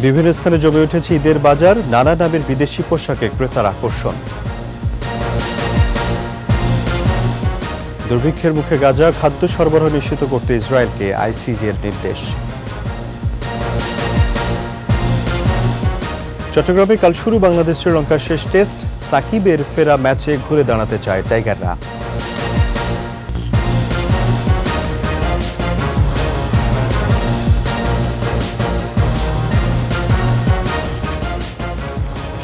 বিভিন্ন স্থানে জমে উঠেছে ঈদের বাজার, নানা নামের বিদেশি পোশাকে ক্রেতার আকর্ষণ। দুর্ভিক্ষের মুখে গাজা, খাদ্য সরবরাহ নিশ্চিত করতে ইসরায়েলকে আইসিজে এর নির্দেশ। চট্টগ্রামে কাল শুরু বাংলাদেশ শ্রীলঙ্কার শেষ টেস্ট, সাকিবের ফেরা ম্যাচে ঘুরে দাঁড়াতে চায় টাইগাররা।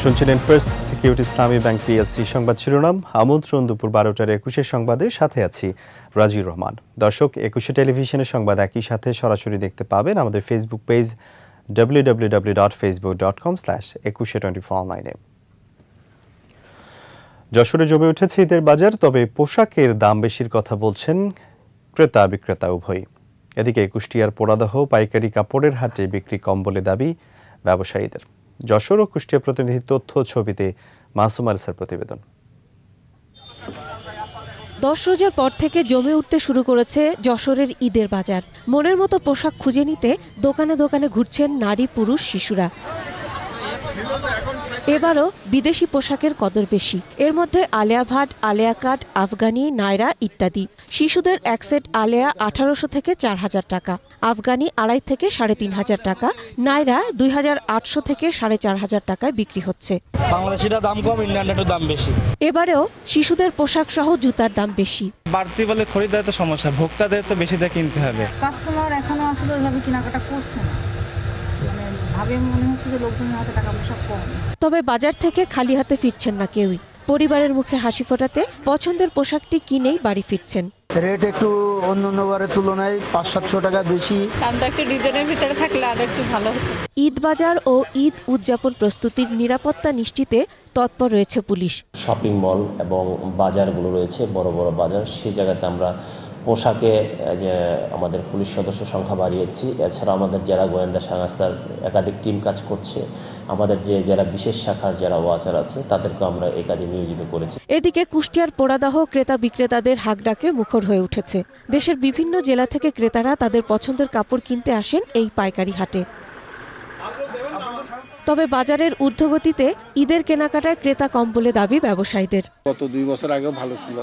শুনছিলেন ফার্স্ট সিকিউরিটি ইসলামী ব্যাংক পিএলসি সংবাদ শিরোনাম। আমন্ত্রণ দুপুর 12টার 21 সংবাদে, সাথে আছি রাজিউর রহমান। দর্শক, 21 টেলিভিশনের সংবাদ একই সাথে সরাসরি দেখতে পাবেন আমাদের ফেসবুক পেজ www.facebook.com/2124online। যশোরে জমে উঠেছে ঈদের বাজার, তবে পোশাকের দাম বেশির কথা বলছেন ক্রেতা বিক্রেতা উভয়ই। এদিকে কুষ্টিয়ার পোড়াদহ পাইকারি কাপড়ের হাটে বিক্রি কম বলে দাবি ব্যবসায়ীদের। যশোর ও কুষ্টিয়া প্রতিনিধি তথ্য ছবিতে মাসুম আলিসার প্রতিবেদন। 10 রোজার পর থেকে জমে উঠতে শুরু করেছে যশোরের ঈদের বাজার। মনের মতো পোশাক খুঁজে নিতে দোকানে দোকানে ঘুরছেন নারী, পুরুষ, শিশুরা। এবারও বিদেশি পোশাকের কদর বেশি। এর মধ্যে আলেয়া ভাট, আলেয়া কাট, আফগানি, নায়রা ইত্যাদি। শিশুদের এক সেট আলেয়া 1800 থেকে 4000 টাকা, আফগানি 2.5 থেকে 3500 টাকা, নায়রা 2800 থেকে 4500 টাকায় বিক্রি হচ্ছে। বাংলাদেশিরা দাম কম, ইন্ডিয়ানটা একটু দাম বেশি। এবারেও শিশুদের পোশাক সহ জুতার দাম বেশি। বাড়তি বলে খরিদ্দারের তো সমস্যা, ভোক্তাদের তো বেশি দিয়ে কিনতে হবে। কাস্টমার এখনো আসলে ওইভাবে কেনাকাটা করছে না, ভাবে মনে হচ্ছে যে লোকজনের হাতে টাকা পয়সা কম। তবে বাজার থেকে খালি হাতে ফিরছেন না কেউই। পরিবারের মুখে হাসি ফোটাতে পছন্দের পোশাকটি কিনেই বাড়ি ফিরছেন। রেট একটু অন্য বারের তুলনায় 500-700 টাকা বেশি। দামটা একটু ডিজাইনের ভিতরে থাকলে আরো একটু ভালো হতো। ঈদ বাজার ও ঈদ উদযাপন প্রস্তুতির নিরাপত্তা নিশ্চিতে তৎপর রয়েছে পুলিশ। শপিং মল এবং বাজারগুলো রয়েছে, বড় বড় বাজার, সেই জায়গাতে আমরা পোশাকে যে আমাদের পুলিশ সদস্য সংখ্যা বাড়িয়েছি। এছাড়া আমাদের জেলা গোয়েন্দা সংস্থার একাধিক টিম কাজ করছে। আমাদের যে যারা বিশেষ শাখার যারা ওয়াচার আছে তাদেরকে আমরা এই কাজে নিয়োজিত করেছি। এদিকে কুষ্টিয়ার পোড়াদহ ক্রেতা বিক্রেতাদের হাকডাকে মুখর হয়ে উঠেছে। দেশের বিভিন্ন জেলা থেকে ক্রেতারা তাদের পছন্দের কাপড় কিনতে আসেন এই পাইকারি হাটে। তবে বাজারের ঊর্ধ্বগতিতে ঈদের কেনাকাটায় ক্রেতা কম বলে দাবি ব্যবসায়ীদের। গত 2 বছর আগেও ভালো ছিল,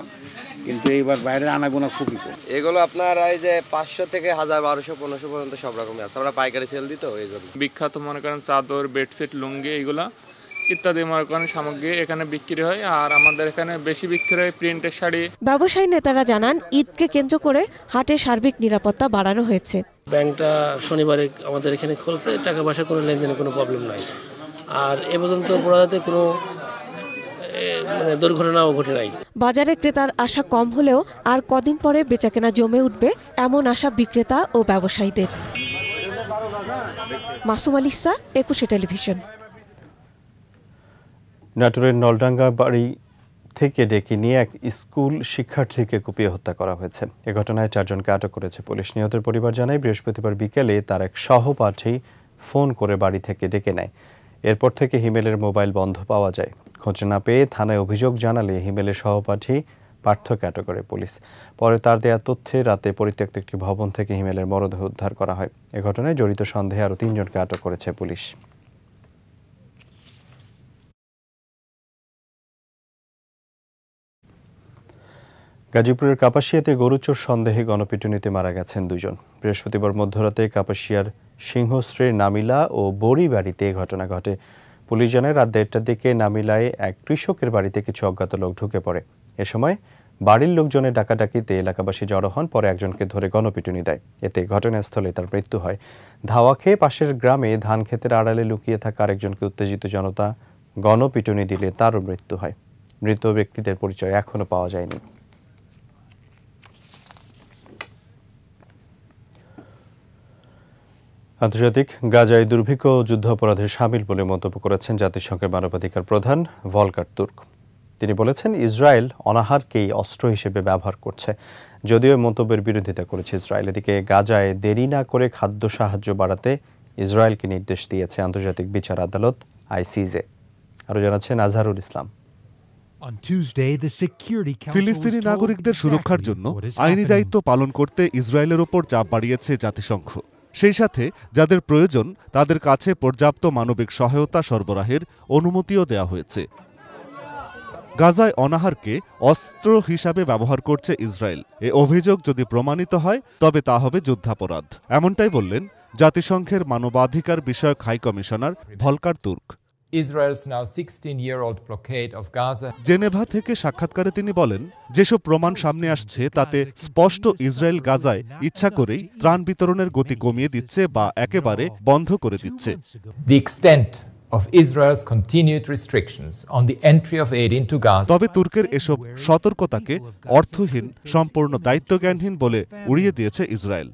কিন্তু এইবার বাইরের আনাগোনা খুবই কম। এগুলো আপনার এই যে 500 থেকে 1000, 1200, 1500 পর্যন্ত সব রকমই আছে। আমরা পাইকারি সেল দিই তো এই জন্য। বিখ্যাত মনে করেন চাদর, বেডশিট, লুঙ্গি এগুলা ইত্যাদি মনে করেন সামগ্রী এখানে বিক্রি হয়। আর আমাদের এখানে বেশি বিক্রি হয় প্রিন্টের শাড়ি। ব্যবসায়ী নেতারা জানান, ঈদকে কেন্দ্র করে হাটে সার্বিক নিরাপত্তা বাড়ানো হয়েছে। ব্যাংকটা শনিবারে আমাদের এখানে খুলছে, টাকা পয়সা কোনো লেনদেনে কোনো প্রবলেম নাই। আর এ পর্যন্ত পোড়াদাতে কোনো দুর্ঘটনাও ঘটে নাই। বাজারে ক্রেতার আশা কম হলেও আর কদিন পরে বেচাকেনা জমে উঠবে এমন আশা বিক্রেতা ও ব্যবসায়ীদের। মাসুম আলিসা, 21 টেলিভিশন। নাটোরের নলডাঙ্গা বাড়ি থেকে ডেকে নিয়ে এক স্কুল শিক্ষার্থীকে কুপিয়ে হত্যা করা হয়েছে। এ ঘটনায় 4 জনকে আটক করেছে পুলিশ। নিহতের পরিবার জানায়, বৃহস্পতিবার বিকেলে তার এক সহপাঠী ফোন করে বাড়ি থেকে ডেকে নেয়। এরপর থেকে হিমেলের মোবাইল বন্ধ পাওয়া যায়। খোঁজ না পেয়ে থানায় অভিযোগ জানালে হিমেলের সহপাঠী পার্থকে আটক করে পুলিশ। পরে তার দেয়া তথ্যে রাতে পরিত্যক্ত একটি ভবন থেকে হিমেলের মরদেহ উদ্ধার করা হয়। এ ঘটনায় জড়িত সন্দেহে আরও 3 জনকে আটক করেছে পুলিশ। গাজীপুরের কাপাসিয়াতে গরুচোর সন্দেহে গণপিটুনিতে মারা গেছেন 2 জন। বৃহস্পতিবার মধ্যরাতে কাপাসিয়ার সিংহশ্রীর নামিলা ও বড়ি বাড়িতে ঘটনা ঘটে। পুলিশ জানায়, রাত 1টার দিকে নামিলায় এক কৃষকের বাড়িতে কিছু অজ্ঞাত লোক ঢুকে পড়ে। এ সময় বাড়ির লোকজনের ডাকাডাকিতে এলাকাবাসী জড়ো হন, পরে একজনকে ধরে গণপিটুনি দেয়। এতে ঘটনাস্থলে তার মৃত্যু হয়। ধাওয়া খেয়ে পাশের গ্রামে ধান ক্ষেতের আড়ালে লুকিয়ে থাকা আরেকজনকে উত্তেজিত জনতা গণপিটুনি দিলে তারও মৃত্যু হয়। মৃত ব্যক্তিদের পরিচয় এখনো পাওয়া যায়নি। আন্তর্জাতিক গাজায় দুর্ভিক্ষ ও যুদ্ধাপরাধের শামিল বলে মন্তব্য করেছেন জাতিসংঘের মানবাধিকার প্রধান ভলকার তুর্ক। তিনি বলেছেন, ইসরায়েল অনাহারকেই অস্ত্র হিসেবে ব্যবহার করছে। যদিও মন্তব্যের বিরোধিতা করেছে ইসরায়েল। এদিকে গাজায় দেরি না করে খাদ্য সাহায্য বাড়াতে ইসরায়েলকে নির্দেশ দিয়েছে আন্তর্জাতিক বিচার আদালত আইসিজে। আরও জানাচ্ছেন আজহারুল ইসলাম। ফিলিস্তিনি নাগরিকদের সুরক্ষার জন্য আইনি দায়িত্ব পালন করতে ইসরায়েলের ওপর চাপ বাড়িয়েছে জাতিসংঘ। সেই সাথে যাদের প্রয়োজন তাদের কাছে পর্যাপ্ত মানবিক সহায়তা সরবরাহের অনুমতিও দেওয়া হয়েছে। গাজায় অনাহারকে অস্ত্র হিসাবে ব্যবহার করছে ইসরায়েল। এ অভিযোগ যদি প্রমাণিত হয় তবে তা হবে যুদ্ধাপরাধ, এমনটাই বললেন জাতিসংঘের মানবাধিকার বিষয়ক high commissioner Volker Turk. Israel's now 16-year-old blockade of Gaza. Geneva থেকে সাক্ষাৎকারে তিনি বলেন, যেসব প্রমাণ সামনে আসছে তাতে স্পষ্ট ইসরায়েল গাজায় ইচ্ছা করেই ত্রাণ বিতরণের গতি কমিয়ে দিচ্ছে বা একেবারে বন্ধ করে দিচ্ছে। The extent of Israel's continued restrictions on the entry of aid into Gaza. তবে তুর্কের এসব সতর্কতাকে অর্থহীন, সম্পূর্ণ দায়িত্বজ্ঞানহীন বলে উড়িয়ে দিয়েছে ইসরায়েল।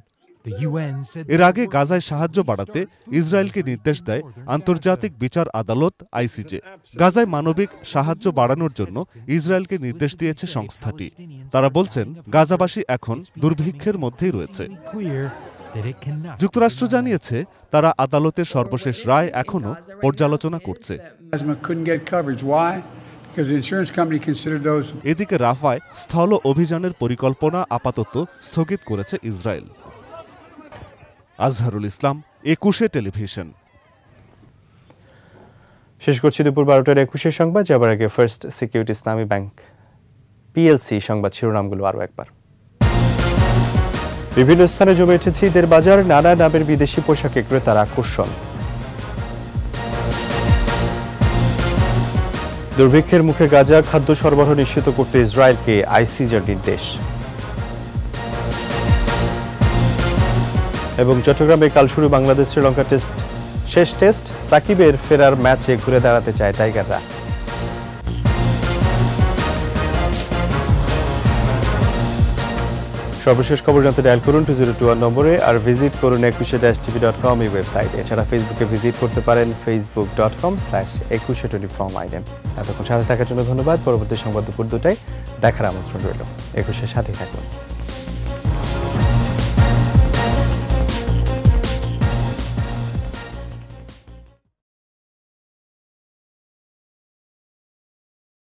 এর আগে গাজায় সাহায্য বাড়াতে ইসরায়েলকে নির্দেশ দেয় আন্তর্জাতিক বিচার আদালত আইসিজে। গাজায় মানবিক সাহায্য বাড়ানোর জন্য ইসরায়েলকে নির্দেশ দিয়েছে সংস্থাটি। তারা বলছেন গাজাবাসী এখন দুর্ভিক্ষের মধ্যেই রয়েছে। যুক্তরাষ্ট্র জানিয়েছে তারা আদালতের সর্বশেষ রায় এখনো পর্যালোচনা করছে। এদিকে রাফায় স্থল অভিযানের পরিকল্পনা আপাতত স্থগিত করেছে ইসরায়েল। আজহারুল ইসলাম, 21 টেলিভিশন। শেষ করছি দুপুর 12টার 21 সংবাদ। যাবার আগে ফার্স্ট সিকিউরিটি ইসলামী ব্যাংক পিএলসি সংবাদ শিরোনামগুলো আরও একবার। বিভিন্ন স্থানে জমে উঠেছে ঈদের বাজার, নানা নামের বিদেশি পোশাকে ক্রেতার আকর্ষণ। দুর্ভিক্ষের মুখে গাজা, খাদ্য সরবরাহ নিশ্চিত করতে ইসরায়েলকে আইসিজের নির্দেশ। এবং চট্টগ্রামে কাল শুরু বাংলাদেশ শ্রীলঙ্কা টেস্ট, শেষ টেস্ট। সাকিবের ফেরার ম্যাচে ঘুরে দাঁড়াতে চায় টাইগাররা। সর্বশেষ খবর জানতে ডায়াল করুন 2021 নম্বরে, আর ভিজিট করুন 21-tv.com এই ওয়েবসাইটে। এছাড়া ফেসবুকে ভিজিট করতে পারেন facebook.com/2124myname। এতক্ষণ সাথে থাকার জন্য ধন্যবাদ। পরবর্তী সংবাদ দুপুর 2টায় দেখার আমন্ত্রণ রইল। 21-এর সাথেই থাকুন।